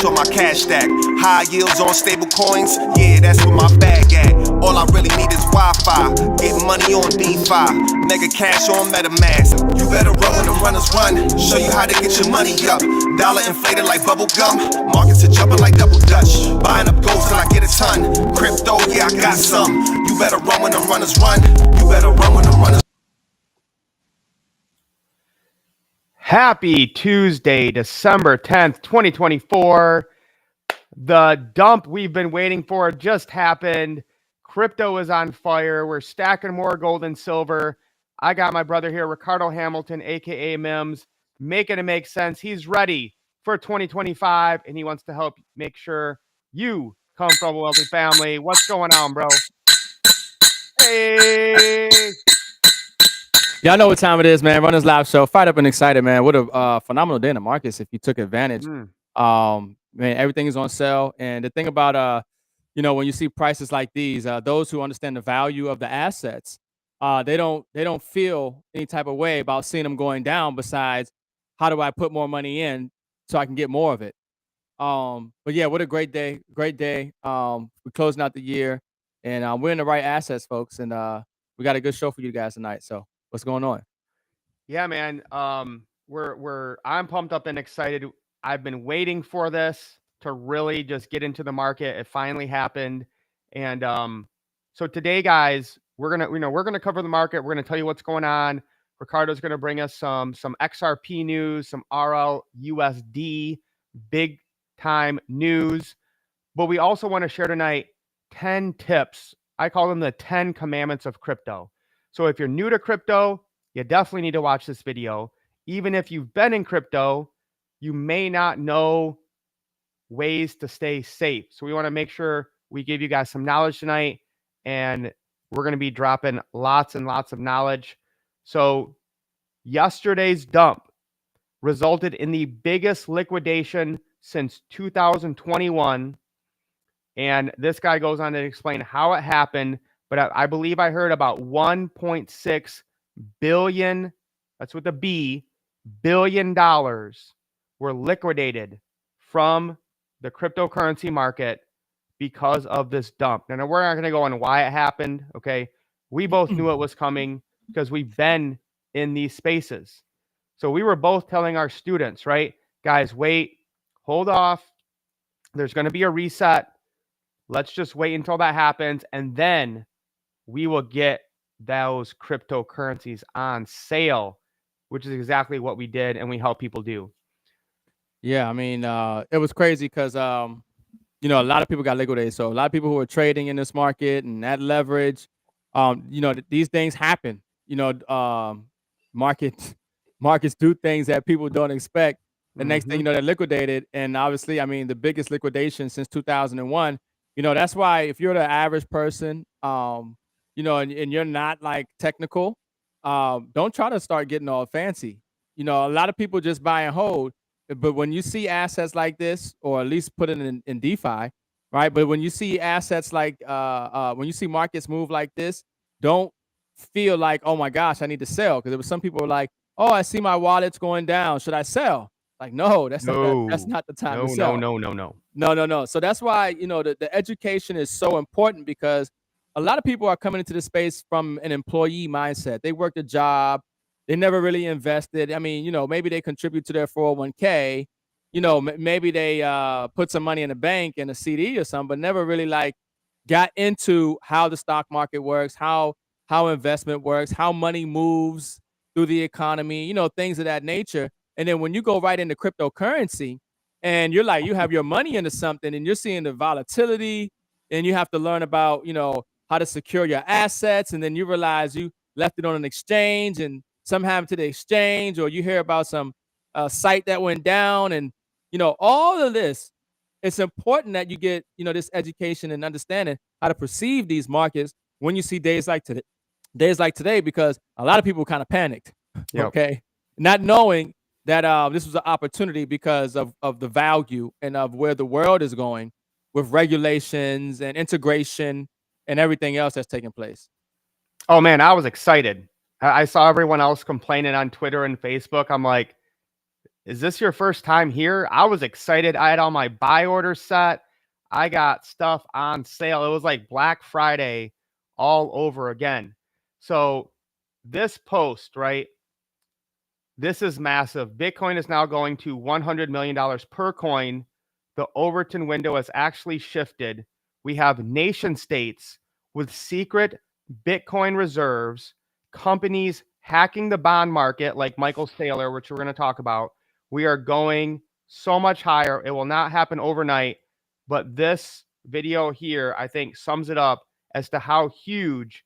cash on my cash stack. High yields on stable coins, yeah, that's where my bag at. All I really need is Wi-Fi, getting money on DeFi, mega cash on MetaMask. You better run when the runners run, show you how to get your money up. Dollar inflated like bubble gum, markets are jumping like double dutch. Buying up gold till I get a ton, crypto, yeah, I got some. You better run when the runners run, you better run when the runners. Happy Tuesday, December 10th, 2024. The dump we've been waiting for just happened. Crypto is on fire. We're stacking more gold and silver. I got my brother here, Ricardo Hamilton, aka Mims, making it make sense. He's ready for 2025, and he wants to help make sure you come from a wealthy family. What's going on, bro? Hey! Y'all know what time it is, man. Runners Live Show. Fired up and excited, man. What a phenomenal day in the markets if you took advantage. Man, everything is on sale. And the thing about, when you see prices like these, those who understand the value of the assets, they don't feel any type of way about seeing them going down. Besides, how do I put more money in so I can get more of it? But yeah, what a great day! Great day. We're closing out the year, and we're in the right assets, folks. And we got a good show for you guys tonight. So. What's going on? Yeah, man. I'm pumped up and excited. I've been waiting for this to really just get into the market. It finally happened. And so today, guys, we're gonna cover the market. We're gonna tell you what's going on. Ricardo's gonna bring us some XRP news, some RLUSD, big time news. But we also want to share tonight 10 tips. I call them the 10 commandments of crypto. So if you're new to crypto, you definitely need to watch this video. Even if you've been in crypto, you may not know ways to stay safe. So we want to make sure we give you guys some knowledge tonight, and we're going to be dropping lots and lots of knowledge. So yesterday's dump resulted in the biggest liquidation since 2021. And this guy goes on to explain how it happened. But I believe I heard about 1.6 billion, that's with a B, $billion were liquidated from the cryptocurrency market because of this dump. Now, we're not going to go on why it happened, okay? We both knew it was coming because we've been in these spaces. So we were both telling our students, right? Guys, wait, hold off. There's going to be a reset. Let's just wait until that happens, and then we will get those cryptocurrencies on sale, which is exactly what we did and we help people do. Yeah, I mean, it was crazy because, a lot of people got liquidated. So a lot of people who were trading in this market and that leverage, these things happen. Markets do things that people don't expect. The next thing you know, they're liquidated. And obviously, I mean, the biggest liquidation since 2001. That's why if you're the average person, and you're not like technical, don't try to start getting all fancy. A lot of people just buy and hold. But when you see assets like this, or at least put it in DeFi, right? But when you see assets like, when you see markets move like this, don't feel like, oh my gosh, I need to sell. Because there was some people who were like, oh, I see my wallet's going down. Should I sell? Like, no, that's not the time to sell. No. So that's why, the education is so important, because a lot of people are coming into the space from an employee mindset. They worked a job. They never really invested. I mean, maybe they contribute to their 401k. Maybe they put some money in the bank in a CD or something, but never really like got into how the stock market works, how investment works, how money moves through the economy, things of that nature. And then when you go right into cryptocurrency and you're like, you have your money into something and you're seeing the volatility, and you have to learn about, how to secure your assets. And then you realize you left it on an exchange and something happened to the exchange, or you hear about some site that went down, and, all of this. It's important that you get, this education and understanding how to perceive these markets when you see days like today, because a lot of people kind of panicked, okay, not knowing that this was an opportunity because of the value and of where the world is going with regulations and integration and everything else that's taking place. Oh man, I was excited. I saw everyone else complaining on Twitter and Facebook. I'm like, Is this your first time here? I was excited. I had all my buy orders set. I got stuff on sale. It was like Black Friday all over again. So this post, right? This is massive. Bitcoin is now going to $100 million per coin. The Overton window has actually shifted. We have nation states with secret Bitcoin reserves, companies hacking the bond market like Michael Saylor, which we're going to talk about. We are going so much higher. It will not happen overnight, but this video here, I think, sums it up as to how huge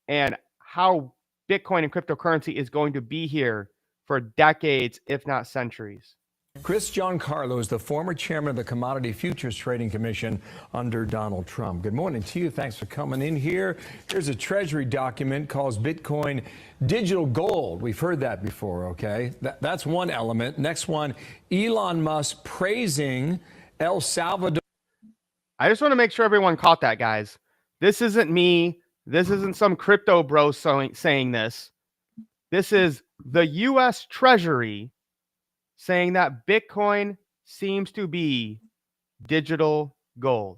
and how Bitcoin and cryptocurrency is going to be here for decades, if not centuries. Chris Giancarlo is the former chairman of the Commodity Futures Trading Commission under Donald Trump. Good morning to you. Thanks for coming in here. Here's a Treasury document called Bitcoin Digital Gold. We've heard that before, okay? That's one element. Next one, Elon Musk praising El Salvador. I just want to make sure everyone caught that, guys. This isn't me. This isn't some crypto bro saying this. This is the U.S. Treasury saying that Bitcoin seems to be digital gold.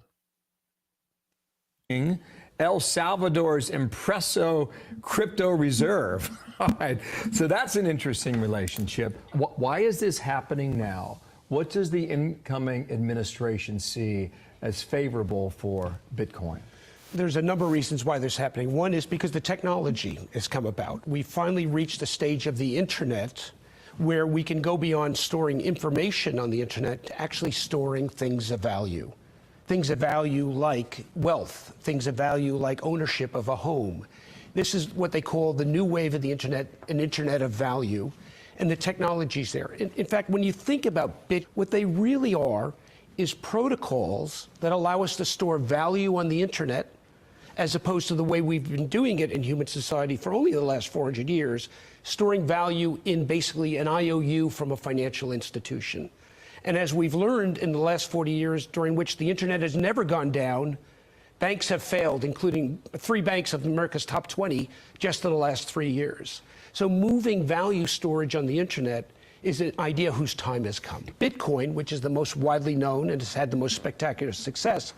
El Salvador's Impreso crypto reserve. All right, so that's an interesting relationship. Why is this happening now? What does the incoming administration see as favorable for Bitcoin? There's a number of reasons why this is happening. One is because the technology has come about. We finally reached a stage of the internet where we can go beyond storing information on the internet to actually storing things of value. Things of value like wealth, things of value like ownership of a home. This is what they call the new wave of the internet, an internet of value, and the technology's there. In fact, when you think about what they really are is protocols that allow us to store value on the internet, as opposed to the way we've been doing it in human society for only the last 400 years, storing value in basically an IOU from a financial institution. And as we've learned in the last 40 years, during which the internet has never gone down, banks have failed, including 3 banks of America's top 20 just in the last 3 years. So moving value storage on the internet is an idea whose time has come. Bitcoin, which is the most widely known and has had the most spectacular success,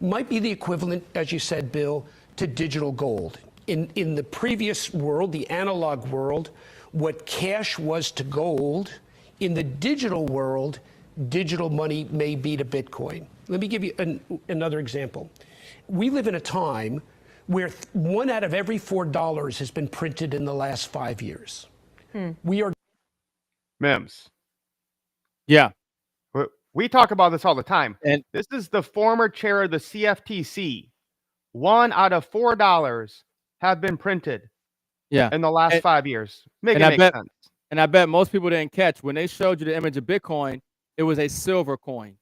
might be the equivalent, as you said, Bill, to digital gold. In the previous world, the analog world, what cash was to gold, in the digital world, digital money may be to Bitcoin. Let me give you another example. We live in a time where 1 out of every $4 has been printed in the last 5 years. We are Mims. Yeah. We talk about this all the time. And this is the former chair of the CFTC. 1 out of $4 have been printed in the last 5 years. Make sense. And I bet most people didn't catch when they showed you the image of Bitcoin, it was a silver coin.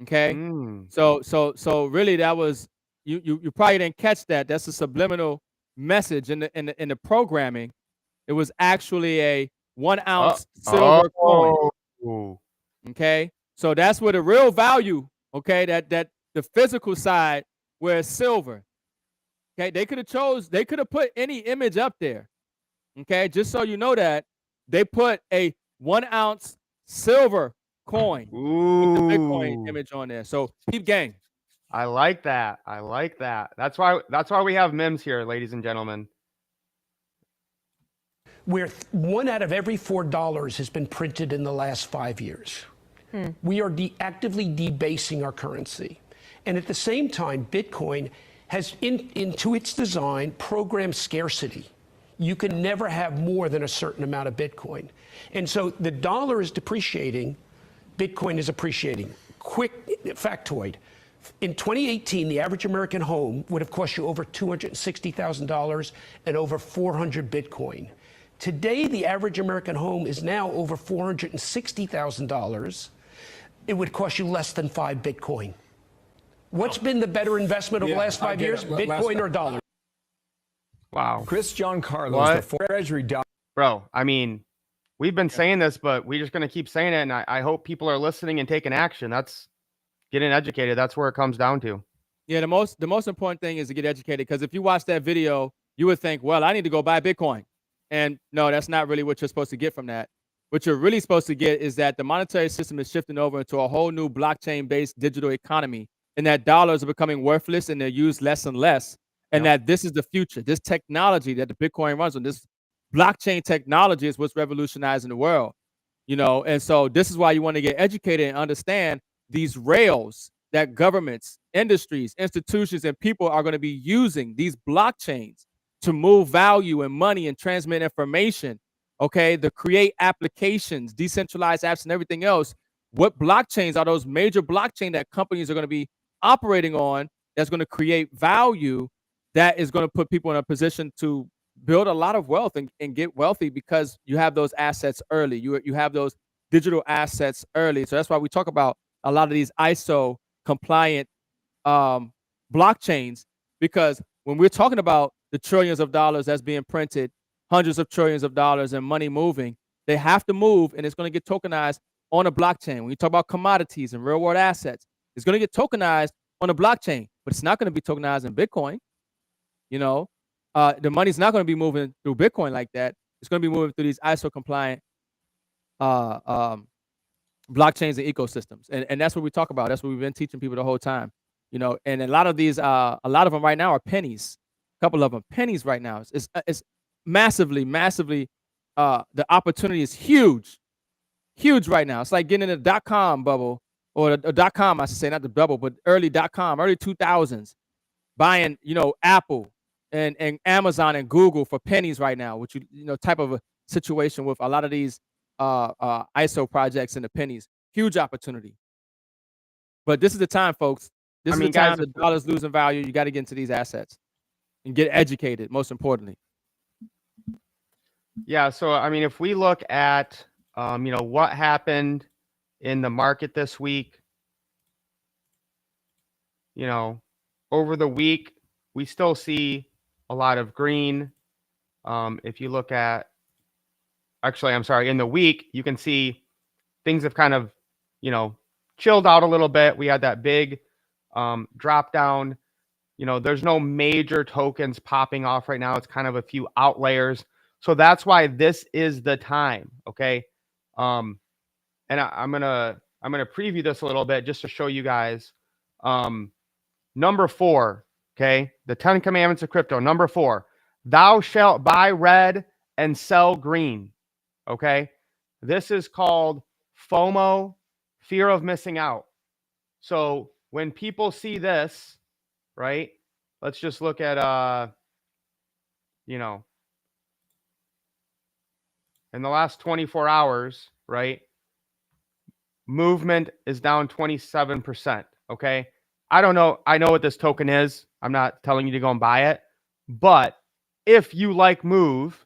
Okay. So really that was you probably didn't catch that. That's a subliminal message in the programming. It was actually a 1 ounce silver coin. Okay. So that's where the real value, okay, that the physical side where it's silver. Okay, they could have put any image up there. Okay, just so you know that they put a 1 ounce silver coin with the Bitcoin image on there. So keep game. I like that. I like that. That's why we have Mims here, ladies and gentlemen. Where 1 out of every $4 has been printed in the last 5 years. We are actively debasing our currency. And at the same time, Bitcoin has, into its design, programmed scarcity. You can never have more than a certain amount of Bitcoin. And so the dollar is depreciating, Bitcoin is appreciating. Quick factoid. In 2018, the average American home would have cost you over $260,000 and over 400 Bitcoin. Today, the average American home is now over $460,000. It would cost you less than 5 Bitcoin. What's been the better investment over the last 5 years, Bitcoin or dollar? Wow. Chris Giancarlo is the Treasury doc. Bro, I mean, we've been saying this, but we're just going to keep saying it, and I hope people are listening and taking action. That's getting educated. That's where it comes down to. Yeah, the most important thing is to get educated, because if you watch that video, you would think, well, I need to go buy Bitcoin. And no, that's not really what you're supposed to get from that. what you're really supposed to get is that the monetary system is shifting over into a whole new blockchain-based digital economy, and that dollars are becoming worthless and they're used less and less, and that this is the future. This technology that the Bitcoin runs on, this blockchain technology, is what's revolutionizing the world. And so this is why you want to get educated and understand these rails that governments, industries, institutions, and people are going to be using, these blockchains, to move value and money and transmit information. Okay, to create applications, decentralized apps, and everything else. What blockchains are those major blockchain that companies are going to be operating on, that's going to create value, that is going to put people in a position to build a lot of wealth and get wealthy, because you have those assets early. You have those digital assets early. So that's why we talk about a lot of these ISO compliant blockchains, because when we're talking about the trillions of dollars that's being printed, hundreds of trillions of dollars and money moving, they have to move, and it's going to get tokenized on a blockchain. When you talk about commodities and real world assets, it's going to get tokenized on a blockchain, but it's not going to be tokenized in Bitcoin. The money's not going to be moving through Bitcoin like that. It's going to be moving through these ISO compliant blockchains and ecosystems, and that's what we talk about. That's what we've been teaching people the whole time. And a lot of them right now are pennies. A couple of them pennies right now. It's massively the opportunity is huge right now. It's like getting in the .com bubble, or the .com, I should say, not the bubble, but early .com, early 2000s, buying Apple and Amazon and Google for pennies right now, which type of a situation with a lot of these ISO projects and the pennies. Huge opportunity. But this is the time, folks. This is the time the dollar's losing value. You got to get into these assets and get educated, most importantly. Yeah. So, I mean, if we look at, what happened in the market this week, over the week, we still see a lot of green. If you look at, in the week, you can see things have kind of, chilled out a little bit. We had that big drop down. There's no major tokens popping off right now. It's kind of a few outliers. So that's why this is the time. Okay. And I'm gonna preview this a little bit just to show you guys. Number 4, okay, the 10 commandments of crypto. Number 4, thou shalt buy red and sell green. Okay, this is called FOMO, fear of missing out. So when people see this, right, let's just look at in the last 24 hours, right, movement is down 27%. Okay, I don't know. I know what this token is. I'm not telling you to go and buy it. But if you like Move,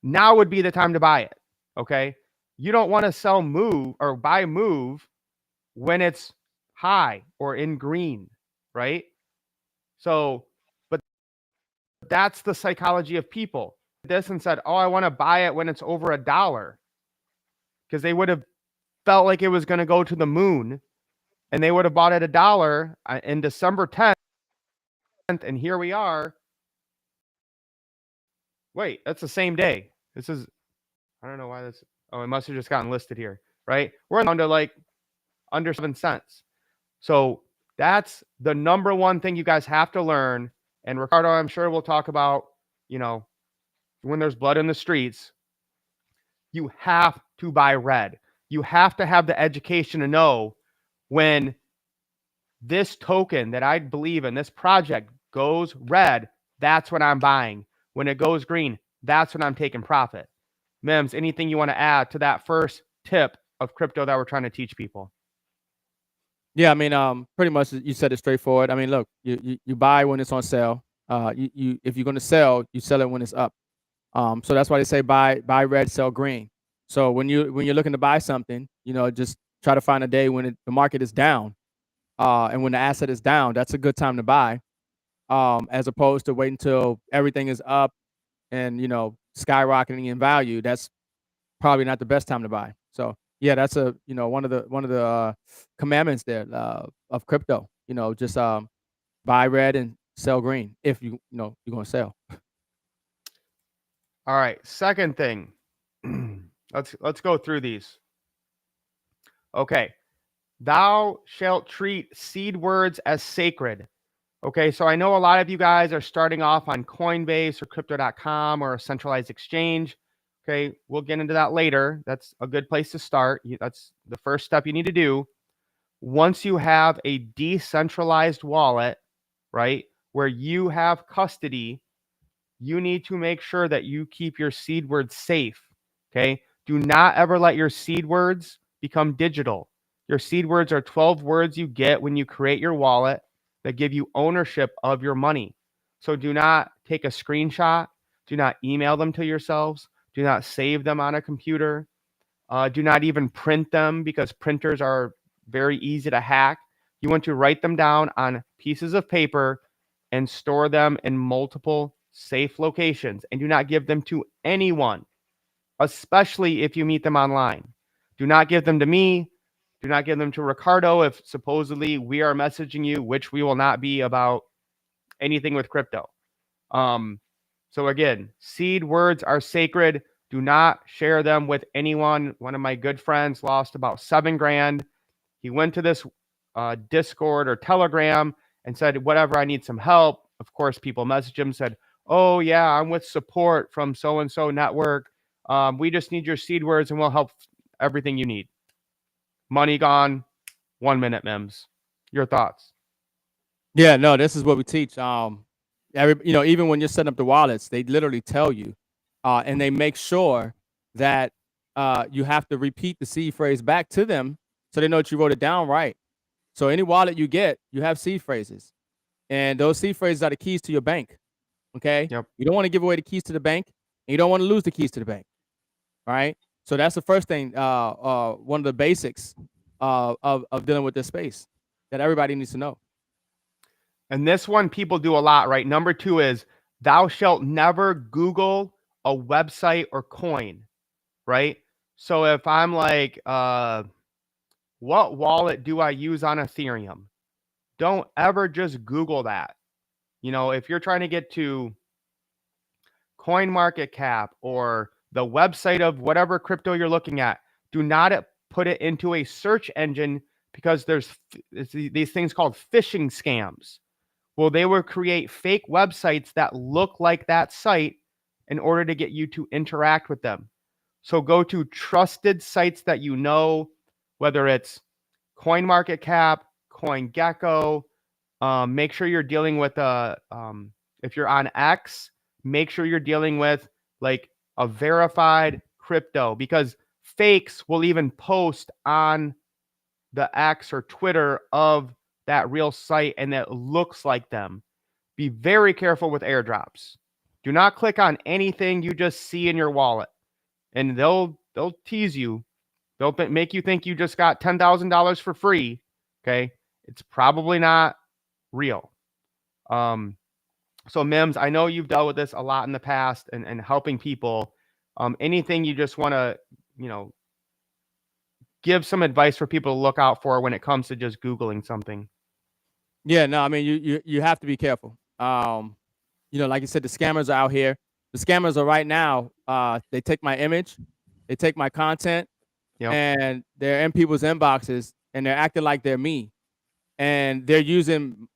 now would be the time to buy it. Okay, you don't want to sell Move or buy Move when it's high or in green, right? So, but that's the psychology of people. This and said, oh, I want to buy it when it's over $1, because they would have felt like it was going to go to the moon, and they would have bought it $1 in December 10th, and here we are. Wait, that's the same day. This is, I don't know why this, it must have just gotten listed here, right? We're down to like under 7 cents. So that's the number one thing you guys have to learn. And Ricardo, I'm sure we'll talk about, when there's blood in the streets, you have to buy red. You have to have the education to know when this token that I believe in, this project, goes red, that's what I'm buying. When it goes green, that's when I'm taking profit. Mims, anything you want to add to that first tip of crypto that we're trying to teach people? Yeah, I mean, pretty much you said it straightforward. I mean, look, you buy when it's on sale. If you're going to sell, you sell it when it's up. So that's why they say buy red, sell green. So when you're looking to buy something, just try to find a day when the market is down, and when the asset is down, that's a good time to buy, as opposed to waiting until everything is up and skyrocketing in value. That's probably not the best time to buy. So yeah, that's one of the commandments there of crypto. Just buy red and sell green if you're going to sell. All right. Second thing, Let's go through these. Okay. Thou shalt treat seed words as sacred. Okay, so I know a lot of you guys are starting off on Coinbase or crypto.com or a centralized exchange. Okay, we'll get into that later. That's a good place to start. That's the first step you need to do. Once you have a decentralized wallet, right, where you have custody, you need to make sure that you keep your seed words safe. Okay, do not ever let your seed words become digital. Your seed words are 12 words you get when you create your wallet that give you ownership of your money. So do not take a screenshot. Do not email them to yourselves. Do not save them on a computer. Do not even print them because printers are very easy to hack. You want to write them down on pieces of paper and store them in multiple safe locations, and do not give them to anyone, especially if you meet them online. Do not give them to me. Do not give them to Ricardo if supposedly we are messaging you, which we will not be about anything with crypto. So again, seed words are sacred. Do not share them with anyone. One of my good friends lost about $7 grand. He went to this Discord or Telegram and said, whatever, I need some help. Of course, people messaged him, said, oh yeah, I'm with support from so-and-so network. We just need your seed words and we'll help everything you need. Money gone. 1 minute, Mims. Your thoughts? Yeah, no, this is what we teach. Even when you're setting up the wallets, they literally tell you, and they make sure that you have to repeat the seed phrase back to them so they know that you wrote it down right. So any wallet you get, you have seed phrases, and those seed phrases are the keys to your bank. Okay. Yep. You don't want to give away the keys to the bank, and you don't want to lose the keys to the bank. All right. So that's the first thing. One of the basics of dealing with this space that everybody needs to know. And this one people do a lot, right? Number 2 is thou shalt never Google a website or coin, right? So if I'm like, what wallet do I use on Ethereum? Don't ever just Google that. If you're trying to get to CoinMarketCap or the website of whatever crypto you're looking at, do not put it into a search engine because there's these things called phishing scams. Well, they will create fake websites that look like that site in order to get you to interact with them. So go to trusted sites that you know, whether it's CoinMarketCap, CoinGecko. Make sure you're dealing with if you're on X, make sure you're dealing with like a verified crypto, because fakes will even post on the X or Twitter of that real site and that looks like them. Be very careful with airdrops. Do not click on anything you just see in your wallet, and they'll tease you. They'll make you think you just got $10,000 for free. Okay, it's probably not real. So Mims, I know you've dealt with this a lot in the past and helping people. Anything you just want to, give some advice for people to look out for when it comes to just Googling something? Yeah, no, I mean, you have to be careful. Like you said, the scammers are out here. The scammers are right now. They take my image, they take my content, Yep. and they're in people's inboxes, and they're acting like they're me, and they're using,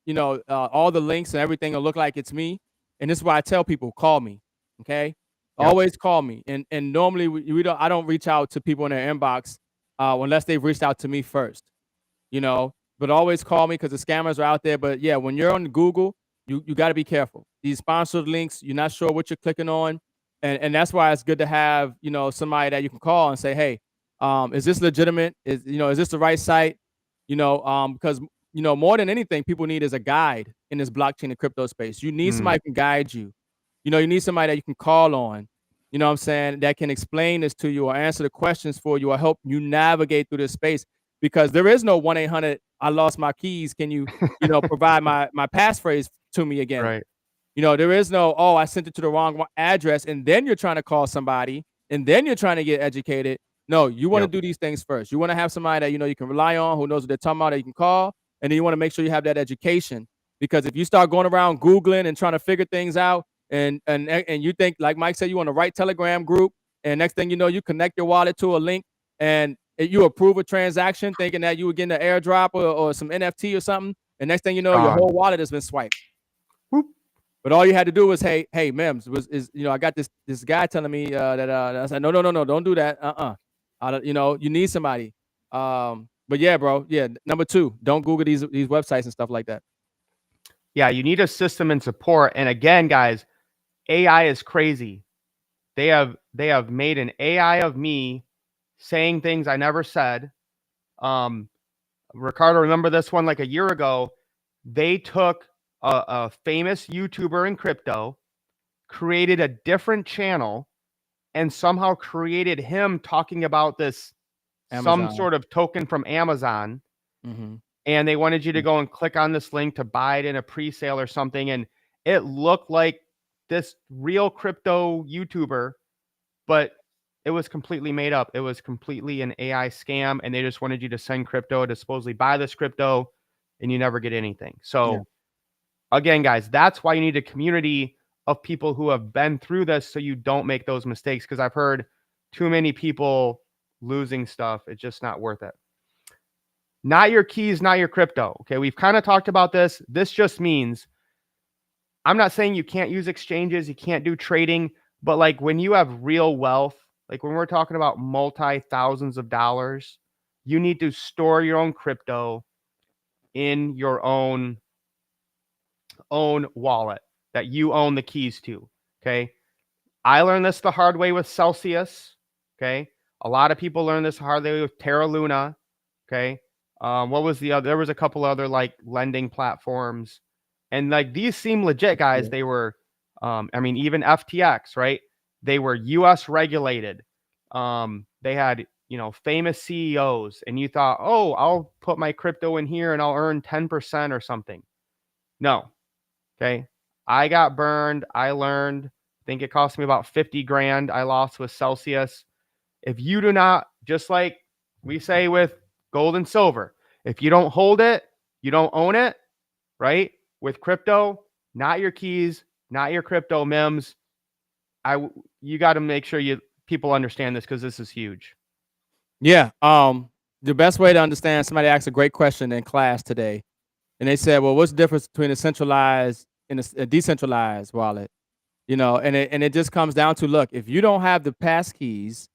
all the links and everything to look like it's me. And this is why I tell people, call me, okay? Yep. Always call me. And normally I don't reach out to people in their inbox unless they've reached out to me first, But always call me because the scammers are out there. But yeah, when you're on Google, you got to be careful. These sponsored links, you're not sure what you're clicking on. And that's why it's good to have, somebody that you can call and say, hey, is this legitimate? Is this the right site? Because, more than anything, people need is a guide in this blockchain and crypto space. You need somebody who can guide you. You need somebody that you can call on, what I'm saying, that can explain this to you or answer the questions for you or help you navigate through this space. Because there is no 1-800, I lost my keys. Can you, provide my passphrase to me again? Right. There is no, I sent it to the wrong address, and then you're trying to call somebody, and then you're trying to get educated. No, you want to do these things first. You want to have somebody that, you can rely on, who knows what they're talking about, that you can call, and then you want to make sure you have that education. Because if you start going around Googling and trying to figure things out, and you think, like Mike said, you want to write Telegram group, and next thing you know, you connect your wallet to a link, and you approve a transaction thinking that you were getting an airdrop or some NFT or something, and next thing you know, your whole wallet has been swiped. Whoop. But all you had to do was, hey, Mims, I got this guy telling me that I said, no, don't do that. You need somebody. But yeah, bro, yeah. Number 2, don't Google these websites and stuff like that. Yeah, you need a system and support. And again, guys, AI is crazy. They have made an AI of me saying things I never said. Ricardo, remember this one like a year ago? They took a famous YouTuber in crypto, created a different channel, and somehow created him talking about this some sort of token from Amazon. Mm-hmm. And they wanted you to go and click on this link to buy it in a pre-sale or something. And it looked like this real crypto YouTuber, but it was completely made up. It was completely an AI scam. And they just wanted you to send crypto to supposedly buy this crypto, and you never get anything. So again, guys, that's why you need a community of people who have been through this so you don't make those mistakes. Because I've heard too many people losing stuff. It's just not worth it. Not your keys, not your crypto. Okay, we've kind of talked about this. This just means, I'm not saying you can't use exchanges, you can't do trading, but like when you have real wealth, like when we're talking about multi-thousands of dollars, you need to store your own crypto in your own wallet that you own the keys to. Okay, I learned this the hard way with Celsius. Okay, a lot of people learn this the hard way with Terra Luna. Okay. What was the other? There was a couple other like lending platforms, and like these seem legit, guys. They were, even FTX, right? They were U.S. regulated. They had, famous CEOs, and you thought, oh, I'll put my crypto in here and I'll earn 10% or something. No. Okay. I got burned. I learned. I think it cost me about 50 grand. I lost with Celsius. If you do not, just like we say with gold and silver, if you don't hold it, you don't own it, right? With crypto, not your keys, not your crypto, Mims. You got to make sure people understand this, because this is huge. Yeah. The best way to understand, somebody asked a great question in class today, and they said, well, what's the difference between a centralized and a decentralized wallet? And it just comes down to, look, if you don't have the pass keys,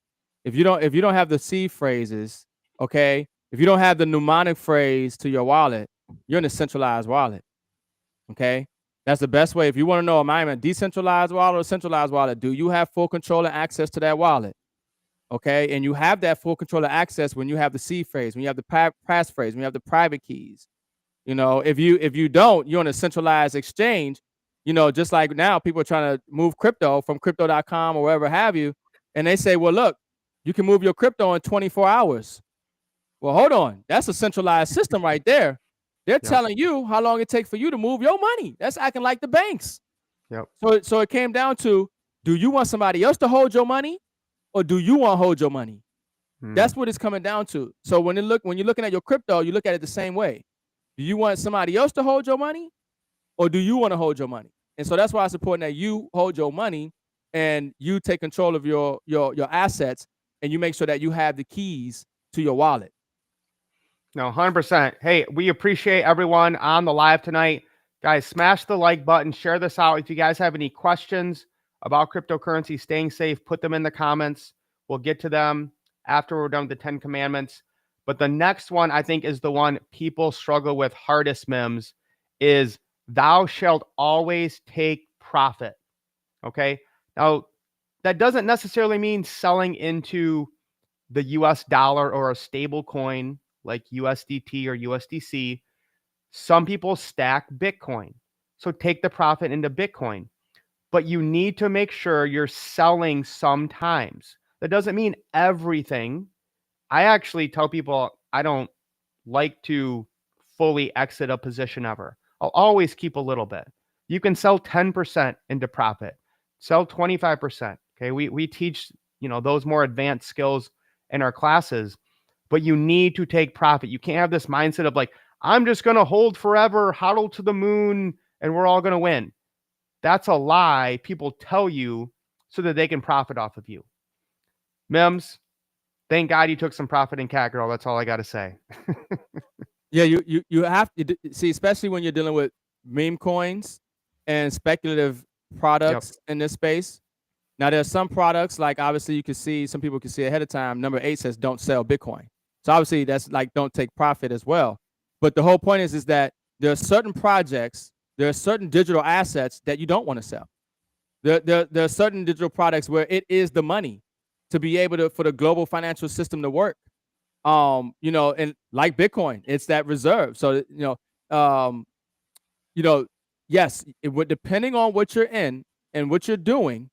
if you don't have the seed phrases, okay, if you don't have the mnemonic phrase to your wallet, you're in a centralized wallet. Okay, that's the best way. If you want to know, am I in a decentralized wallet or centralized wallet? Do you have full control and access to that wallet? Okay, and you have that full control and access when you have the seed phrase, when you have the pass phrase, when you have the private keys. If you don't, you're in a centralized exchange. Just like now, people are trying to move crypto from crypto.com or wherever have you, and they say, well, look, you can move your crypto in 24 hours. Well, hold on. That's a centralized system right there. They're telling you how long it takes for you to move your money. That's acting like the banks. Yep. So it came down to, do you want somebody else to hold your money, or do you want to hold your money? That's what it's coming down to. So when you're looking at your crypto, you look at it the same way. Do you want somebody else to hold your money, or do you want to hold your money? And so that's why it's important that you hold your money and you take control of your assets, and you make sure that you have the keys to your wallet. No, 100%. Hey, we appreciate everyone on the live tonight. Guys, smash the like button, share this out. If you guys have any questions about cryptocurrency, staying safe, put them in the comments. We'll get to them after we're done with the 10 commandments. But the next one, I think, is the one people struggle with hardest, Mims, is thou shalt always take profit. Okay. Now, that doesn't necessarily mean selling into the US dollar or a stable coin like USDT or USDC. Some people stack Bitcoin. So take the profit into Bitcoin. But you need to make sure you're selling sometimes. That doesn't mean everything. I actually tell people I don't like to fully exit a position ever. I'll always keep a little bit. You can sell 10% into profit. Sell 25%. Okay. We teach, those more advanced skills in our classes, but you need to take profit. You can't have this mindset of like, I'm just going to hold forever, hodl to the moon, and we're all going to win. That's a lie people tell you so that they can profit off of you. Mims, thank God you took some profit in cat girl. That's all I got to say. Yeah, you have to see, especially when you're dealing with meme coins and speculative products in this space. Now, there's some products, like obviously you can see, some people can see ahead of time. Number 8 says don't sell Bitcoin. So obviously that's like don't take profit as well. But the whole point is that there are certain projects, there are certain digital assets that you don't want to sell. There are certain digital products where it is the money to be able to, for the global financial system to work. You know, and like Bitcoin, it's that reserve. So, yes, it would, depending on what you're in and what you're doing,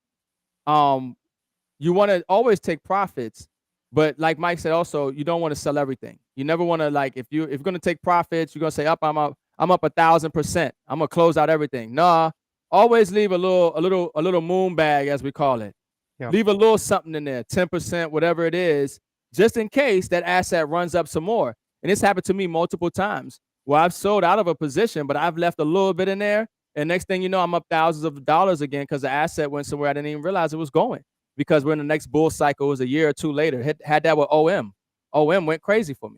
you want to always take profits, but like Mike said, also you don't want to sell everything. You never want to, like, if you're going to take profits, you're going to say I'm up 1,000%. I'm gonna close out everything. Nah, always leave a little moon bag, as we call it. Yep. Leave a little something in there, 10%, whatever it is, just in case that asset runs up some more. And this happened to me multiple times where I've sold out of a position, but I've left a little bit in there. And next thing you know, I'm up thousands of dollars again because the asset went somewhere I didn't even realize it was going. Because we're in the next bull cycle, it was a year or two later. Had that with OM. OM went crazy for me.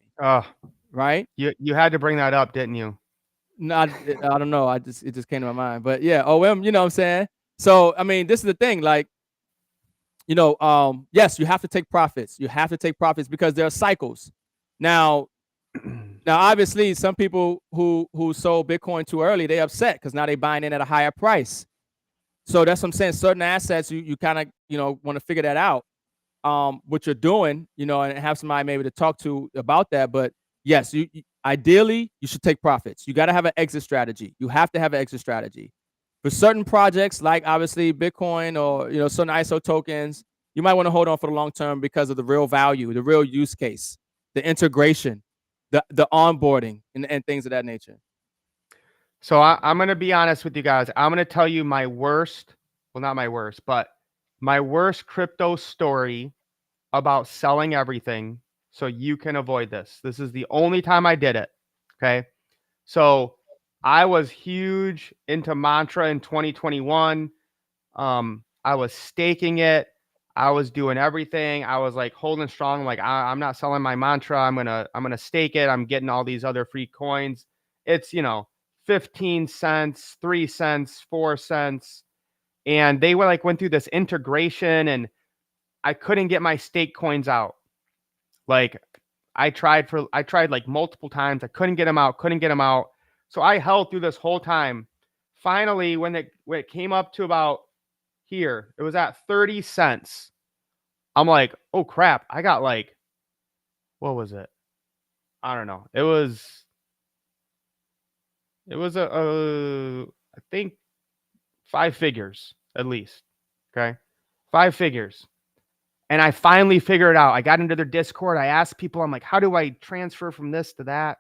Right? You had to bring that up, didn't you? No, I don't know. It just came to my mind. But yeah, OM, you know what I'm saying? So I mean, this is the thing, like, yes, you have to take profits. You have to take profits because there are cycles. Now obviously some people who sold Bitcoin too early, they upset because now they buying in at a higher price. So that's what I'm saying. Certain assets, you kind of, want to figure that out, what you're doing, and have somebody maybe to talk to about that. But yes, you ideally, you should take profits. You got to have an exit strategy. You have to have an exit strategy. For certain projects, like obviously Bitcoin or, certain ISO tokens, you might want to hold on for the long term because of the real value, the real use case, the integration, the onboarding, and things of that nature. So I'm going to be honest with you guys. I'm going to tell you my worst, well, not my worst, but my worst crypto story about selling everything so you can avoid this. This is the only time I did it. Okay. So I was huge into Mantra in 2021. I was staking it. I was doing everything. I was like holding strong. Like I'm not selling my Mantra. I'm gonna stake it. I'm getting all these other free coins. It's 15 cents, 3 cents, 4 cents, and they went through this integration, and I couldn't get my stake coins out. Like I tried like multiple times. I couldn't get them out. So I held through this whole time. Finally, when it came up to about here, it was at 30 cents. I'm like, oh crap, I got like, what was it? I don't know. It was I think 5 figures at least. Okay. 5 figures. And I finally figured it out. I got into their Discord. I asked people, I'm like, how do I transfer from this to that?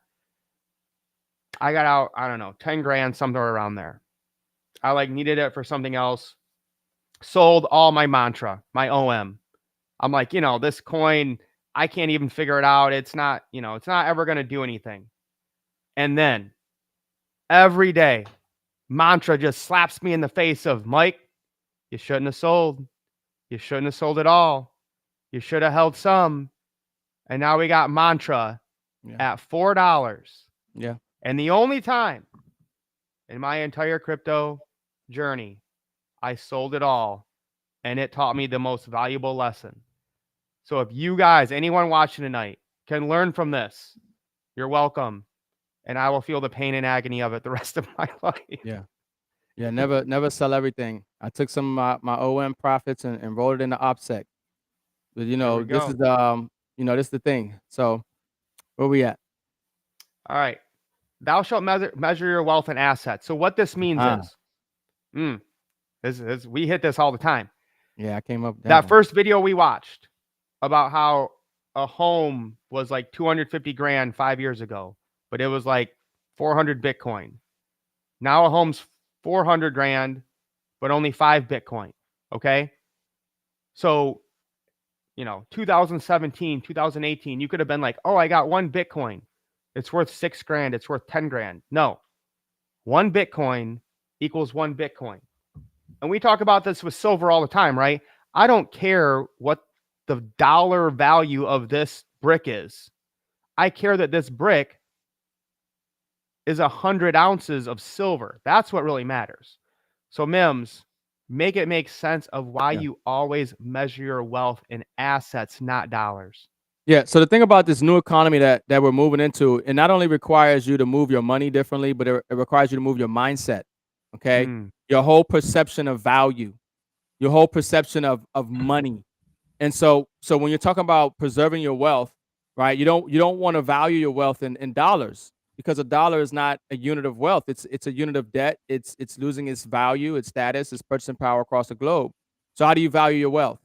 I got out, I don't know, 10 grand, somewhere around there. I needed it for something else. Sold all my Mantra, my OM. I'm like, this coin, I can't even figure it out. It's not, it's not ever going to do anything. And then every day, Mantra just slaps me in the face of, Mike, you shouldn't have sold. You shouldn't have sold it all. You should have held some. And now we got Mantra at $4. Yeah. And the only time in my entire crypto journey, I sold it all. And it taught me the most valuable lesson. So if you guys, anyone watching tonight, can learn from this, you're welcome. And I will feel the pain and agony of it the rest of my life. Yeah. Yeah. Never sell everything. I took some of my OM profits and rolled it into OPSEC. But this is this is the thing. So where we at? All right. Thou shalt measure your wealth and assets. So what this means is we hit this all the time. Yeah, I came up with that first video we watched about how a home was like 250 grand 5 years ago, but it was like 400 Bitcoin. Now a home's 400 grand, but only 5 Bitcoin. Okay. So, 2017, 2018, you could have been like, oh, I got 1 Bitcoin. It's worth 6 grand. It's worth 10 grand. No, 1 Bitcoin equals 1 Bitcoin. And we talk about this with silver all the time, right? I don't care what the dollar value of this brick is. I care that this brick is 100 ounces of silver. That's what really matters. So Mims, make it make sense of why you always measure your wealth in assets, not dollars. Yeah. So the thing about this new economy that we're moving into, it not only requires you to move your money differently, but it requires you to move your mindset. Okay. Your whole perception of value, your whole perception of money. And so when you're talking about preserving your wealth, right, you don't want to value your wealth in dollars, because a dollar is not a unit of wealth. It's a unit of debt. It's losing its value, its status, its purchasing power across the globe. So how do you value your wealth?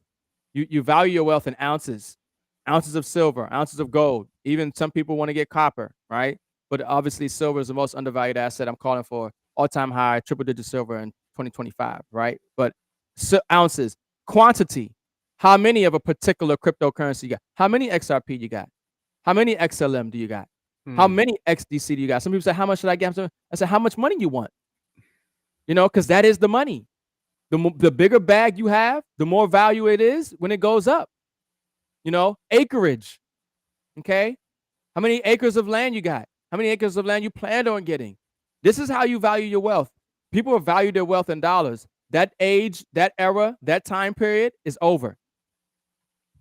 You value your wealth in ounces, ounces of silver, ounces of gold. Even some people want to get copper, right? But obviously silver is the most undervalued asset. I'm calling for all-time high, triple-digit silver in 2025, right? But ounces, quantity. How many of a particular cryptocurrency you got? How many XRP you got? How many XLM do you got? How many XDC do you got? Some people say, how much should I get? I said, how much money you want? You know, because that is the money. The bigger bag you have, the more value it is when it goes up. You know, acreage. Okay. How many acres of land you got? How many acres of land you planned on getting? This is how you value your wealth. People value their wealth in dollars. That age, that era, that time period is over.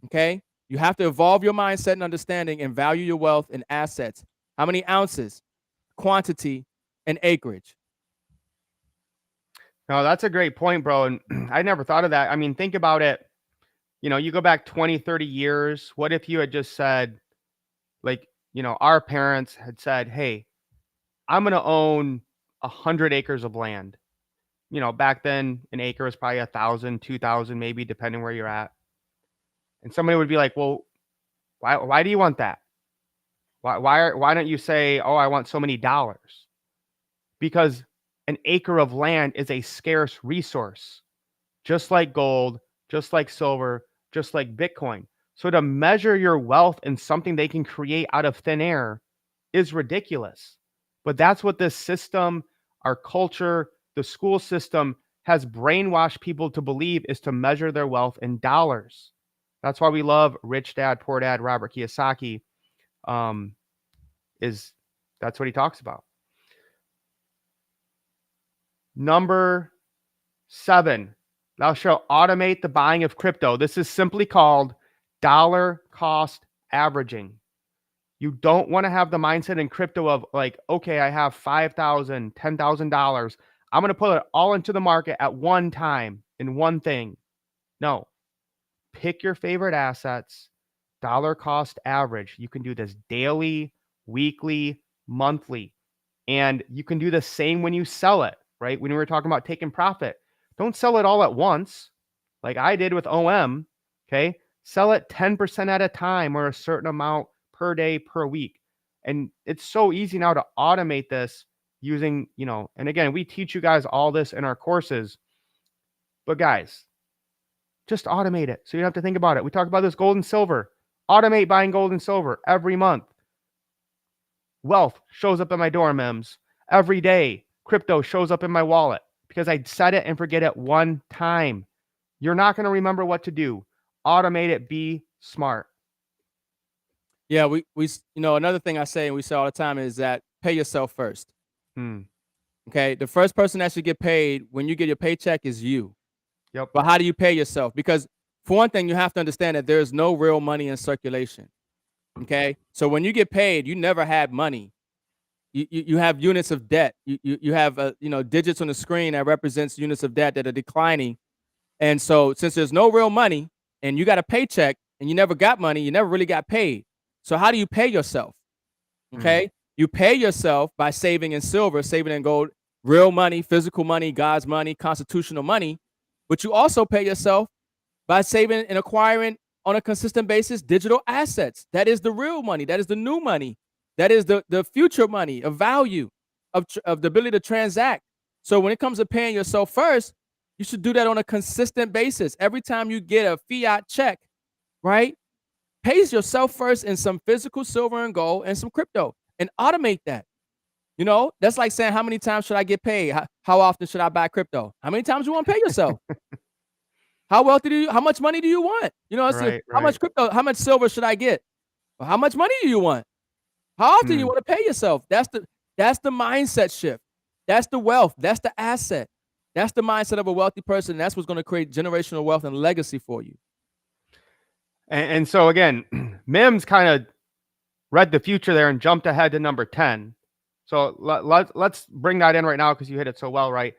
Okay. You have to evolve your mindset and understanding and value your wealth in assets. How many ounces, quantity, and acreage. No, that's a great point, bro. And I never thought of that. I mean, think about it. You know, you go back 20, 30 years. What if you had just said, like, you know, our parents had said, hey, I'm going to own 100 acres of land. You know, back then an acre was probably 1,000, 2,000, maybe, depending where you're at. And somebody would be like, well, why do you want that? Why don't you say, oh, I want so many dollars? Because an acre of land is a scarce resource, just like gold, just like silver, just like Bitcoin. So to measure your wealth in something they can create out of thin air is ridiculous. But that's what this system, our culture, the school system has brainwashed people to believe, is to measure their wealth in dollars. That's why we love Rich Dad, Poor Dad, Robert Kiyosaki. That's what he talks about. Number 7, thou shalt automate the buying of crypto. This is simply called dollar cost averaging. You don't want to have the mindset in crypto of like, okay, I have $5,000, $10,000. I'm going to put it all into the market at one time in one thing. No, pick your favorite assets, dollar cost average. You can do this daily, weekly, monthly, and you can do the same when you sell it, right? When we were talking about taking profit, don't sell it all at once like I did with OM, okay? Sell it 10% at a time or a certain amount per day, per week. And it's so easy now to automate this using, you know, and again, we teach you guys all this in our courses, but guys, just automate it. So you don't have to think about it. We talk about this gold and silver. Automate buying gold and silver every month. Wealth shows up at my door, Mims. Every day, crypto shows up in my wallet because I set it and forget it one time. You're not going to remember what to do. Automate it. Be smart. Yeah, we you know, another thing I say and we say all the time is that pay yourself first. Okay, the first person that should get paid when you get your paycheck is you. Yep. But how do you pay yourself? Because for one thing, you have to understand that there's no real money in circulation. Okay, so when you get paid, you never had money. You have units of debt. You have you know, digits on the screen that represents units of debt that are declining. And so since there's no real money and you got a paycheck and you never got money, you never really got paid. So how do you pay yourself? Okay, you pay yourself by saving in silver, saving in gold, real money, physical money, God's money, constitutional money. But you also pay yourself by saving and acquiring on a consistent basis digital assets. That is the real money. That is the new money. That is the future money of value, of the ability to transact. So when it comes to paying yourself first, you should do that on a consistent basis. Every time you get a fiat check, right? Pays yourself first in some physical silver and gold and some crypto and automate that. You know, that's like saying, how many times should I get paid? How often should I buy crypto? How many times you want to pay yourself? How wealthy do you? How much money do you want? You know, how much crypto? How much silver should I get? Well, how much money do you want? How often you want to pay yourself? That's the mindset shift. That's the wealth. That's the asset. That's the mindset of a wealthy person. That's what's going to create generational wealth and legacy for you. And so again, Mims kind of read the future there and jumped ahead to number 10. So let's bring that in right now because you hit it so well, right?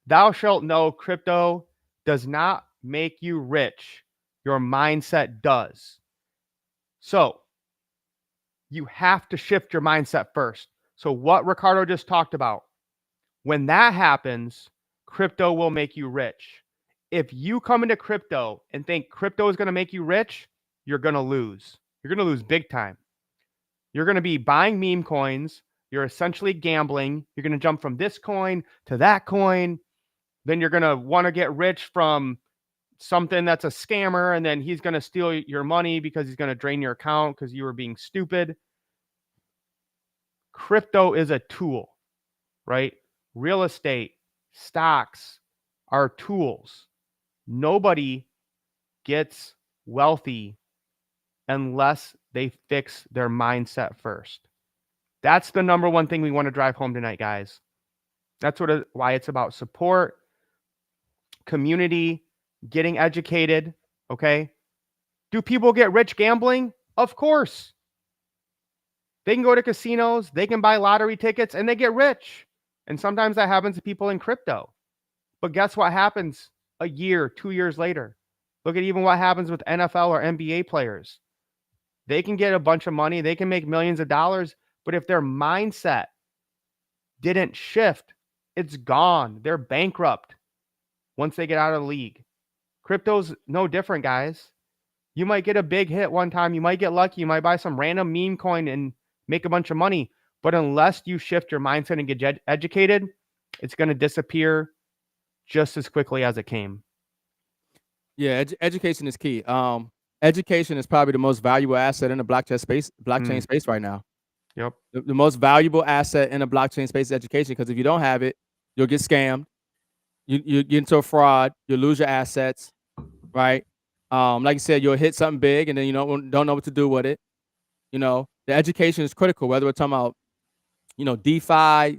Thou shalt know crypto does not make you rich. Your mindset does. So you have to shift your mindset first. So what Ricardo just talked about, when that happens, crypto will make you rich. If you come into crypto and think crypto is going to make you rich, you're going to lose. You're going to lose big time. You're going to be buying meme coins. You're essentially gambling. You're going to jump from this coin to that coin. Then you're going to want to get rich from something that's a scammer, and then he's going to steal your money because he's going to drain your account because you were being stupid. Crypto is a tool, right? Real estate, stocks are tools. Nobody gets wealthy unless they fix their mindset first. That's the number one thing we want to drive home tonight, guys. That's why it's about support, community, getting educated, okay? Do people get rich gambling? Of course. They can go to casinos, they can buy lottery tickets, and they get rich. And sometimes that happens to people in crypto. But guess what happens a year, 2 years later? Look at even what happens with NFL or NBA players. They can get a bunch of money, they can make millions of dollars, but if their mindset didn't shift, it's gone. They're bankrupt once they get out of the league. Crypto's no different, guys. You might get a big hit one time. You might get lucky. You might buy some random meme coin and make a bunch of money. But unless you shift your mindset and get educated, it's going to disappear just as quickly as it came. Yeah, education is key. Education is probably the most valuable asset in the blockchain space right now. Yep. The most valuable asset in the blockchain space is education, because if you don't have it, you'll get scammed. You get into a fraud. You'll lose your assets, right? Like you said, you'll hit something big and then you don't know what to do with it. You know, the education is critical, whether we're talking about, DeFi,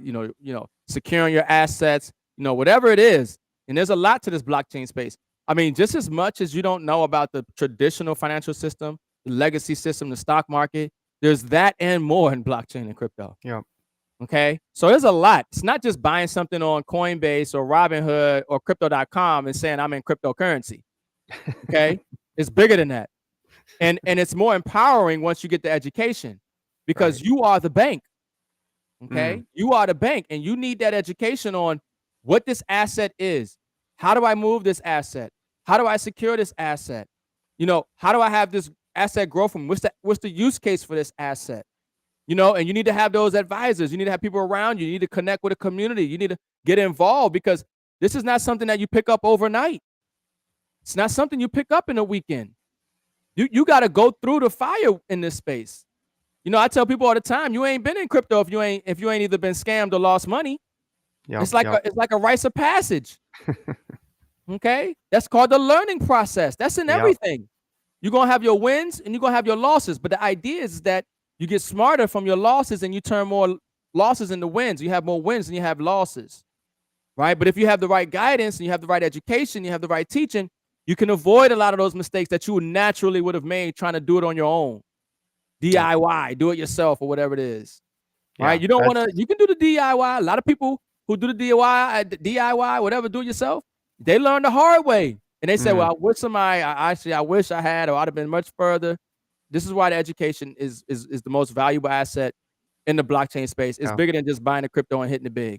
securing your assets, whatever it is. And there's a lot to this blockchain space. I mean, just as much as you don't know about the traditional financial system, the legacy system, the stock market, there's that and more in blockchain and crypto. Yeah. Okay. So there's a lot. It's not just buying something on Coinbase or Robinhood or crypto.com and saying I'm in cryptocurrency. Okay. It's bigger than that. And it's more empowering once you get the education, because you are the bank. Okay. You are the bank, and you need that education on what this asset is. How do I move this asset? How do I secure this asset? How do I have this asset grow from? What's the use case for this asset? And you need to have those advisors. You need to have people around you. You need to connect with a community. You need to get involved, because this is not something that you pick up overnight. It's not something you pick up in a weekend. You got to go through the fire in this space. I tell people all the time, you ain't been in crypto if you ain't either been scammed or lost money. Yep, it's like a rites of passage. Okay, that's called the learning process. That's in everything. You're gonna have your wins and you're gonna have your losses, but the idea is that you get smarter from your losses and you turn more losses into wins. You have more wins than you have losses, right? But if you have the right guidance and you have the right education, you have the right teaching, you can avoid a lot of those mistakes that you naturally would have made trying to do it on your own. DIY, do it yourself, or whatever it is, right? You don't want to. You can do the DIY. A lot of people who do the DIY, whatever, do it yourself, they learn the hard way, and they say, "Well, I wish I had, or I'd have been much further." This is why the education is the most valuable asset in the blockchain space. It's bigger than just buying the crypto and hitting it big.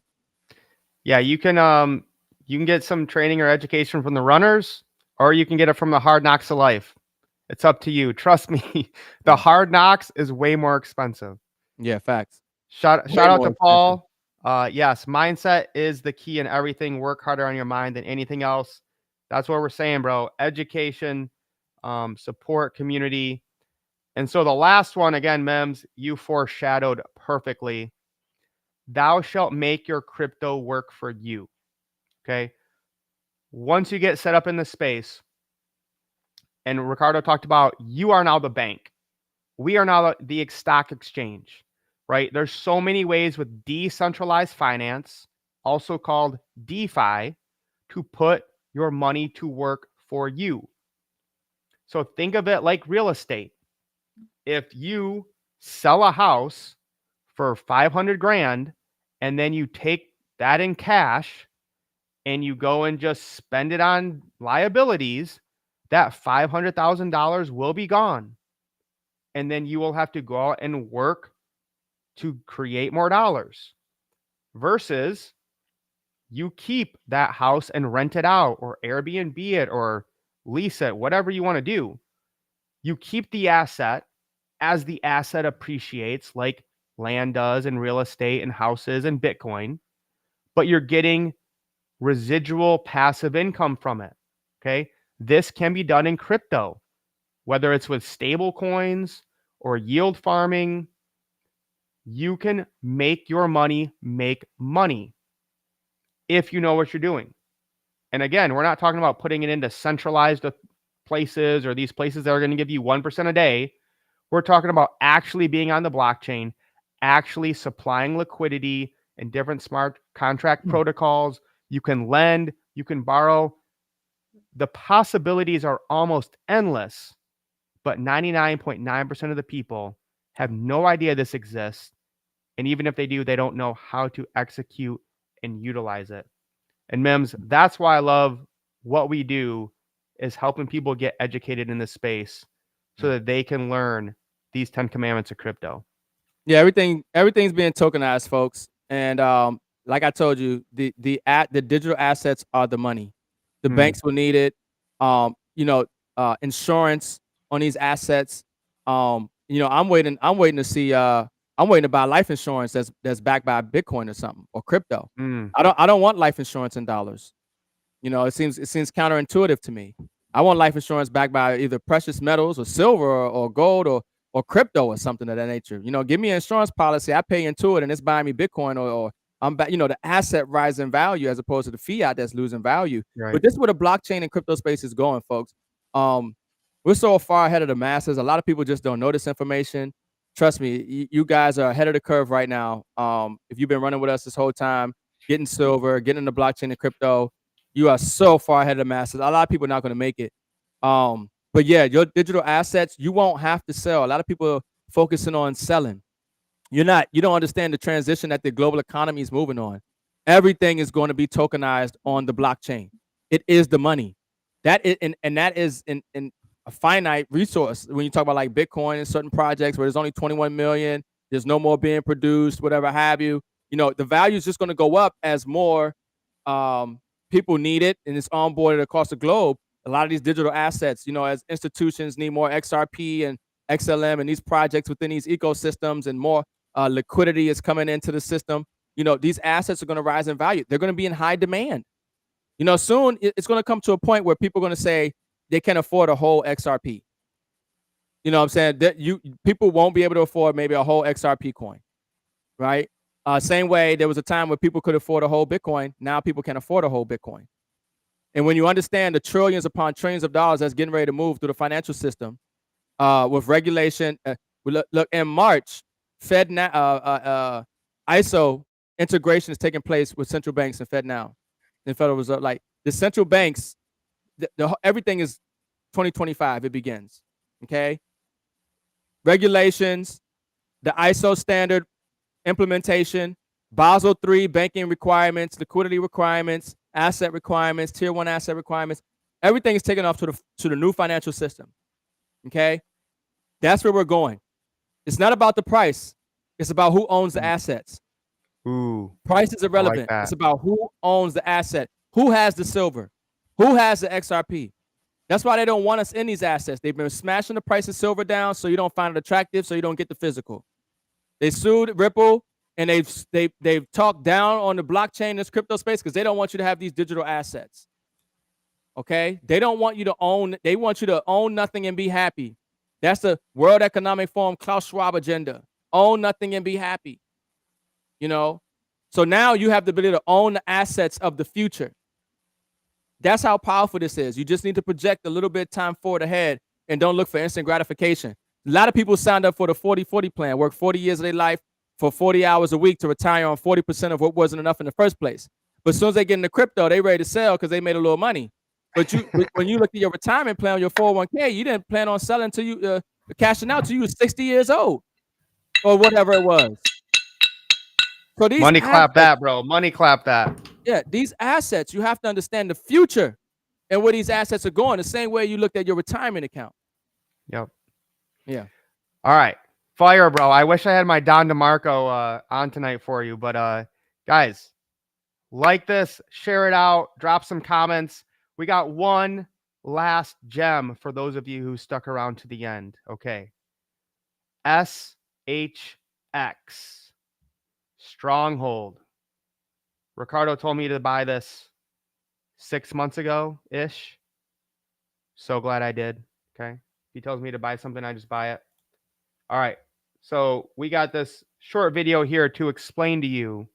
Yeah, you can get some training or education from the runners, or you can get it from the hard knocks of life. It's up to you. Trust me, the hard knocks is way more expensive. Yeah, facts. Shout out to Paul. Yes, mindset is the key in everything. Work harder on your mind than anything else. That's what we're saying, bro. Education, support, community. And so the last one, again, Mems, you foreshadowed perfectly. Thou shalt make your crypto work for you. Okay. Once you get set up in the space, And Ricardo talked about, you are now the bank. We are now the stock exchange, right? There's so many ways with decentralized finance, also called DeFi, to put your money to work for you. So think of it like real estate. If you sell a house for 500 grand and then you take that in cash and you go and just spend it on liabilities, that $500,000 will be gone. And then you will have to go out and work to create more dollars, versus you keep that house and rent it out or Airbnb it or lease it, whatever you want to do. You keep the asset as the asset appreciates, like land does in real estate and houses and Bitcoin, but you're getting residual passive income from it. Okay. This can be done in crypto, whether it's with stable coins or yield farming. You can make your money make money if you know what you're doing. And again, we're not talking about putting it into centralized places or these places that are going to give you 1% a day. We're talking about actually being on the blockchain, actually supplying liquidity and different smart contract protocols. You can lend, you can borrow. The possibilities are almost endless, but 99.9% of the people have no idea this exists. And even if they do, they don't know how to execute and utilize it. And Mims, that's why I love what we do, is helping people get educated in this space so that they can learn these 10 commandments of crypto. Yeah, everything's being tokenized, folks. And like I told you, the digital assets are the money. The banks will need it. Insurance on these assets. I'm waiting to see. I'm waiting to buy life insurance that's backed by Bitcoin or something, or crypto. I don't want life insurance in dollars. It seems counterintuitive to me. I want life insurance backed by either precious metals or silver or gold or crypto or something of that nature. Give me an insurance policy. I pay into it and it's buying me Bitcoin or I'm back, the asset rise in value as opposed to the fiat that's losing value. Right. But this is where the blockchain and crypto space is going, folks. We're so far ahead of the masses. A lot of people just don't know this information. Trust me, you guys are ahead of the curve right now. If you've been running with us this whole time, getting silver, getting the blockchain and crypto, you are so far ahead of the masses. A lot of people are not going to make it. But yeah, your digital assets, you won't have to sell. A lot of people are focusing on selling. You don't understand the transition that the global economy is moving on. Everything is going to be tokenized on the blockchain. It is the money. That is a finite resource. When you talk about like Bitcoin and certain projects where there's only 21 million, there's no more being produced, whatever have you. The value is just going to go up as more people need it, and it's onboarded across the globe. A lot of these digital assets, as institutions need more XRP and XLM and these projects within these ecosystems, and more liquidity is coming into the system. These assets are going to rise in value. They're going to be in high demand. Soon it's going to come to a point where people are going to say they can afford a whole XRP. You know what I'm saying? That people won't be able to afford maybe a whole XRP coin, right? Same way there was a time where people could afford a whole Bitcoin. Now people can afford a whole Bitcoin. And when you understand the trillions upon trillions of dollars that's getting ready to move through the financial system, with regulation, look in March, ISO integration is taking place with central banks and FedNow and Federal Reserve. Like the central banks, everything is 2025. It begins. Okay. Regulations, the ISO standard implementation, Basel III banking requirements, liquidity requirements, asset requirements, tier 1 asset requirements. Everything is taken off to the new financial system. Okay, that's where we're going. It's not about the price. It's about who owns the assets. Ooh, price is irrelevant. It's about who owns the asset, who has the silver, who has the XRP. That's why they don't want us in these assets. They've been smashing the price of silver down so you don't find it attractive, so you don't get the physical. They sued Ripple, and they've talked down on the blockchain, this crypto space, because they don't want you to have these digital assets. Okay, they don't want you to own. They want you to own nothing and be happy. That's the World Economic Forum Klaus Schwab agenda. Own nothing and be happy. So now you have the ability to own the assets of the future. That's how powerful this is. You just need to project a little bit of time forward ahead and don't look for instant gratification. A lot of people signed up for the 40-40 plan, work 40 years of their life for 40 hours a week to retire on 40% of what wasn't enough in the first place. But as soon as they get into crypto, they ready to sell because they made a little money. But when you look at your retirement plan on your 401k, you didn't plan on selling till you cashing out till you was 60 years old or whatever it was. So these Money clap that, bro. Money clap that. Yeah, these assets, you have to understand the future and where these assets are going, the same way you looked at your retirement account. Yep. Yeah. All right. Fire, bro. I wish I had my Don DeMarco on tonight for you. But guys, like this, share it out, drop some comments. We got one last gem for those of you who stuck around to the end. Okay. SHX. Stronghold. Ricardo told me to buy this 6 months ago-ish. So glad I did. Okay. He tells me to buy something, I just buy it. All right. So we got this short video here to explain to you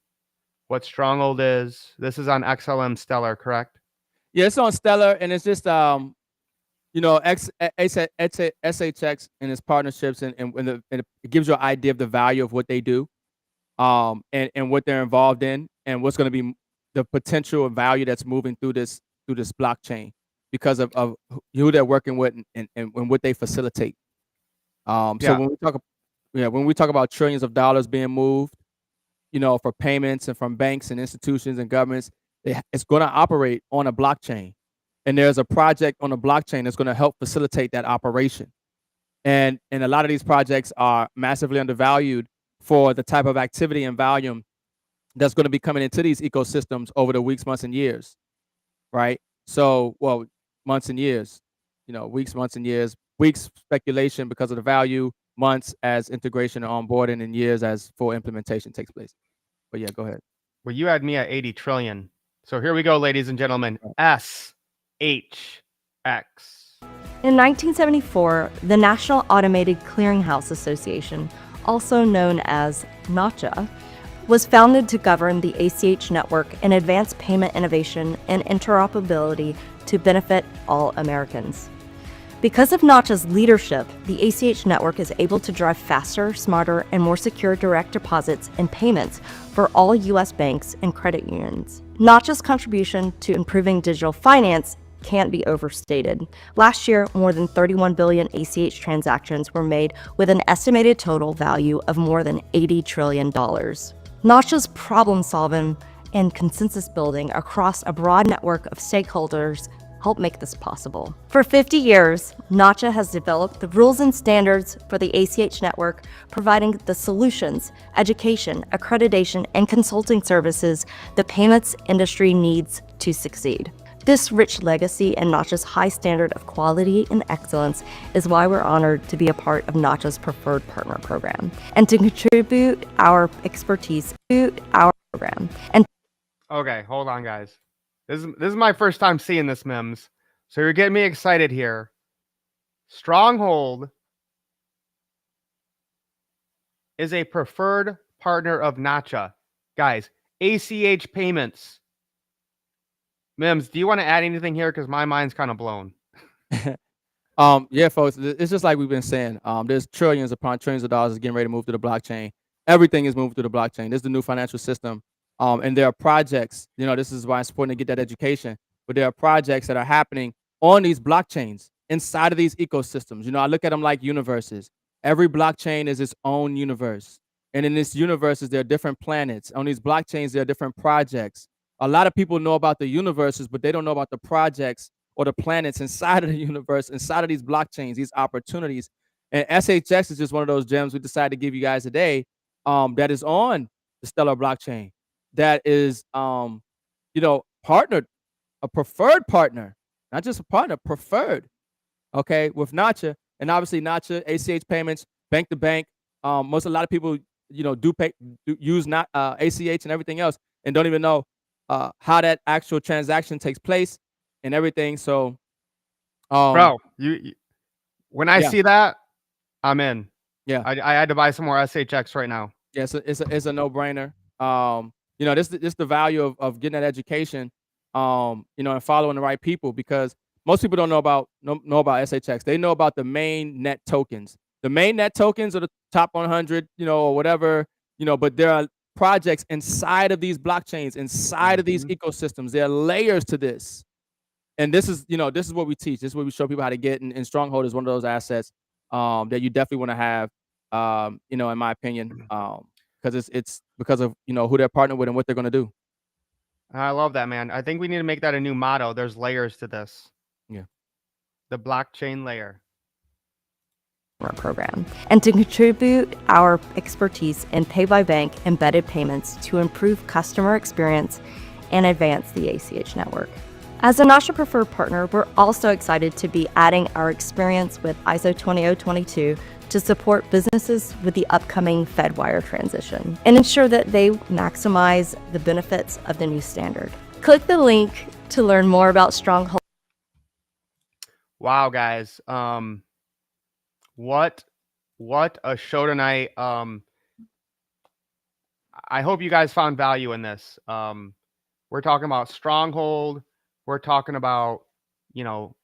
what Stronghold is. This is on XLM Stellar, correct? Yeah, it's on Stellar, and it's just you know, SHX and its partnerships, and it gives you an idea of the value of what they do, and what they're involved in, and what's going to be the potential value that's moving through this blockchain because of who they're working with and what they facilitate. So when we talk about trillions of dollars being moved, you know, for payments and from banks and institutions and governments, it's going to operate on a blockchain. And there's a project on a blockchain that's going to help facilitate that operation. And a lot of these projects are massively undervalued for the type of activity and volume that's going to be coming into these ecosystems over the weeks, months, and years, right? So, well, months and years, you know, weeks, months, and years. Weeks speculation because of the value, months as integration and onboarding, and years as full implementation takes place. But yeah, go ahead. Well, you had me at 80 trillion. So here we go, ladies and gentlemen. SHX. In 1974, the National Automated Clearinghouse Association, also known as NACHA, was founded to govern the ACH network and advance payment innovation and interoperability to benefit all Americans. Because of NACHA's leadership, the ACH network is able to drive faster, smarter, and more secure direct deposits and payments for all U.S. banks and credit unions. NACHA's contribution to improving digital finance can't be overstated. Last year, more than 31 billion ACH transactions were made with an estimated total value of more than $80 trillion. NACHA's problem solving and consensus building across a broad network of stakeholders help make this possible. For 50 years, NACHA has developed the rules and standards for the ACH network, providing the solutions, education, accreditation, and consulting services the payments industry needs to succeed. This rich legacy and NACHA's high standard of quality and excellence is why we're honored to be a part of NACHA's Preferred Partner Program and to contribute our expertise to our program. And Okay, hold on, guys. This is my first time seeing this, Mims. So you're getting me excited here. Stronghold is a preferred partner of NACHA. Guys, ACH payments. Mims, do you want to add anything here? Because my mind's kind of blown. Yeah, folks, it's just like we've been saying. There's trillions upon trillions of dollars getting ready to move to the blockchain. Everything is moving through the blockchain. This is the new financial system. And there are projects, you know, this is why it's important to get that education, but there are projects that are happening on these blockchains inside of these ecosystems. You know, I look at them like universes. Every blockchain is its own universe. And in this universes, there are different planets. On these blockchains, there are different projects. A lot of people know about the universes, but they don't know about the projects or the planets inside of the universe, inside of these blockchains, these opportunities. And SHX is just one of those gems we decided to give you guys today, that is on the Stellar blockchain, that is, you know, partnered, a preferred partner, not just a partner, preferred, okay, with NACHA. And obviously NACHA, ACH payments, bank to bank. A lot of people, you know, use not ACH and everything else and don't even know how that actual transaction takes place and everything. So, bro, when I see that, I'm in. Yeah, I had to buy some more SHX right now. Yeah, it's a no-brainer. You know, this the value of getting that education and following the right people, because most people don't know about SHX. They know about the main net tokens. The main net tokens are the top 100, or whatever, but there are projects inside of these blockchains, inside of these ecosystems. There are layers to this. And this is what we teach. This is what we show people how to get. And Stronghold is one of those assets that you definitely want to have, in my opinion, because it's because of, who they're partnered with and what they're going to do. I love that, man. I think we need to make that a new motto. There's layers to this. Yeah. The blockchain layer. Program, and to contribute our expertise in pay-by-bank embedded payments to improve customer experience and advance the ACH network. As a Nasha preferred partner, we're also excited to be adding our experience with ISO 20022 to support businesses with the upcoming Fedwire transition and ensure that they maximize the benefits of the new standard. Click the link to learn more about Stronghold. Wow, guys. What a show tonight. I hope you guys found value in this. We're talking about Stronghold. We're talking about,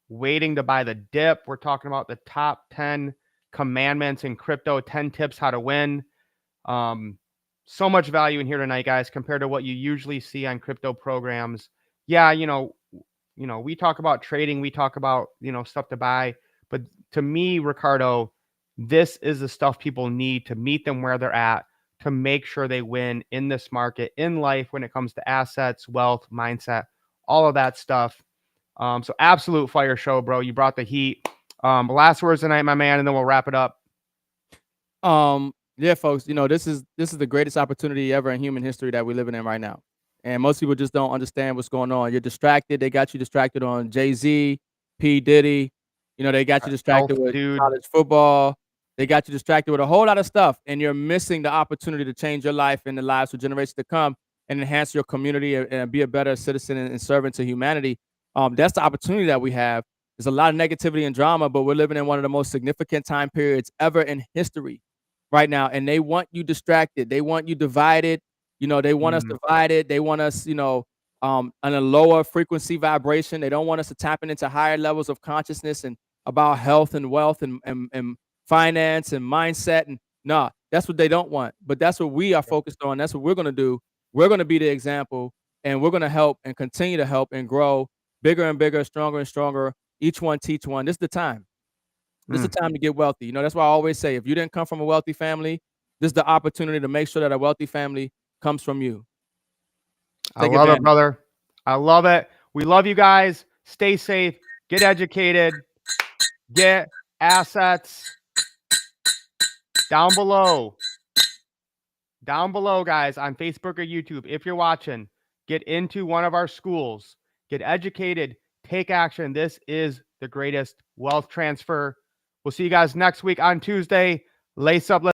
waiting to buy the dip. We're talking about the top 10 commandments in crypto, 10 tips how to win. So much value in here tonight, guys, compared to what you usually see on crypto programs. Yeah, we talk about trading, we talk about, stuff to buy. But to me, Ricardo, this is the stuff people need to meet them where they're at, to make sure they win in this market, in life, when it comes to assets, wealth, mindset, all of that stuff. So absolute fire show, bro. You brought the heat. Last words tonight, my man, and then we'll wrap it up. Yeah, folks, this is the greatest opportunity ever in human history that we're living in right now. And most people just don't understand what's going on. You're distracted. They got you distracted on Jay-Z, P. Diddy. They got you distracted with college football. They got you distracted with a whole lot of stuff. And you're missing the opportunity to change your life and the lives of generations to come and enhance your community and be a better citizen and servant to humanity. That's the opportunity that we have. There's a lot of negativity and drama, but we're living in one of the most significant time periods ever in history right now. And they want you distracted. They want you divided. They want us divided. They want us, on a lower frequency vibration. They don't want us to tap into higher levels of consciousness and about health and wealth and finance and mindset. And that's what they don't want. But that's what we are focused on. That's what we're going to do. We're going to be the example, and we're going to help and continue to help and grow bigger and bigger, stronger and stronger. Each one teach one. This is the time. This is the time to get wealthy. That's why I always say, if you didn't come from a wealthy family, this is the opportunity to make sure that a wealthy family comes from you. I love it, brother. I love it. We love you guys. Stay safe. Get educated. Get assets. Down below, guys, on Facebook or YouTube, if you're watching, get into one of our schools. Get educated. Take action. This is the greatest wealth transfer. We'll see you guys next week on Tuesday. Lace up.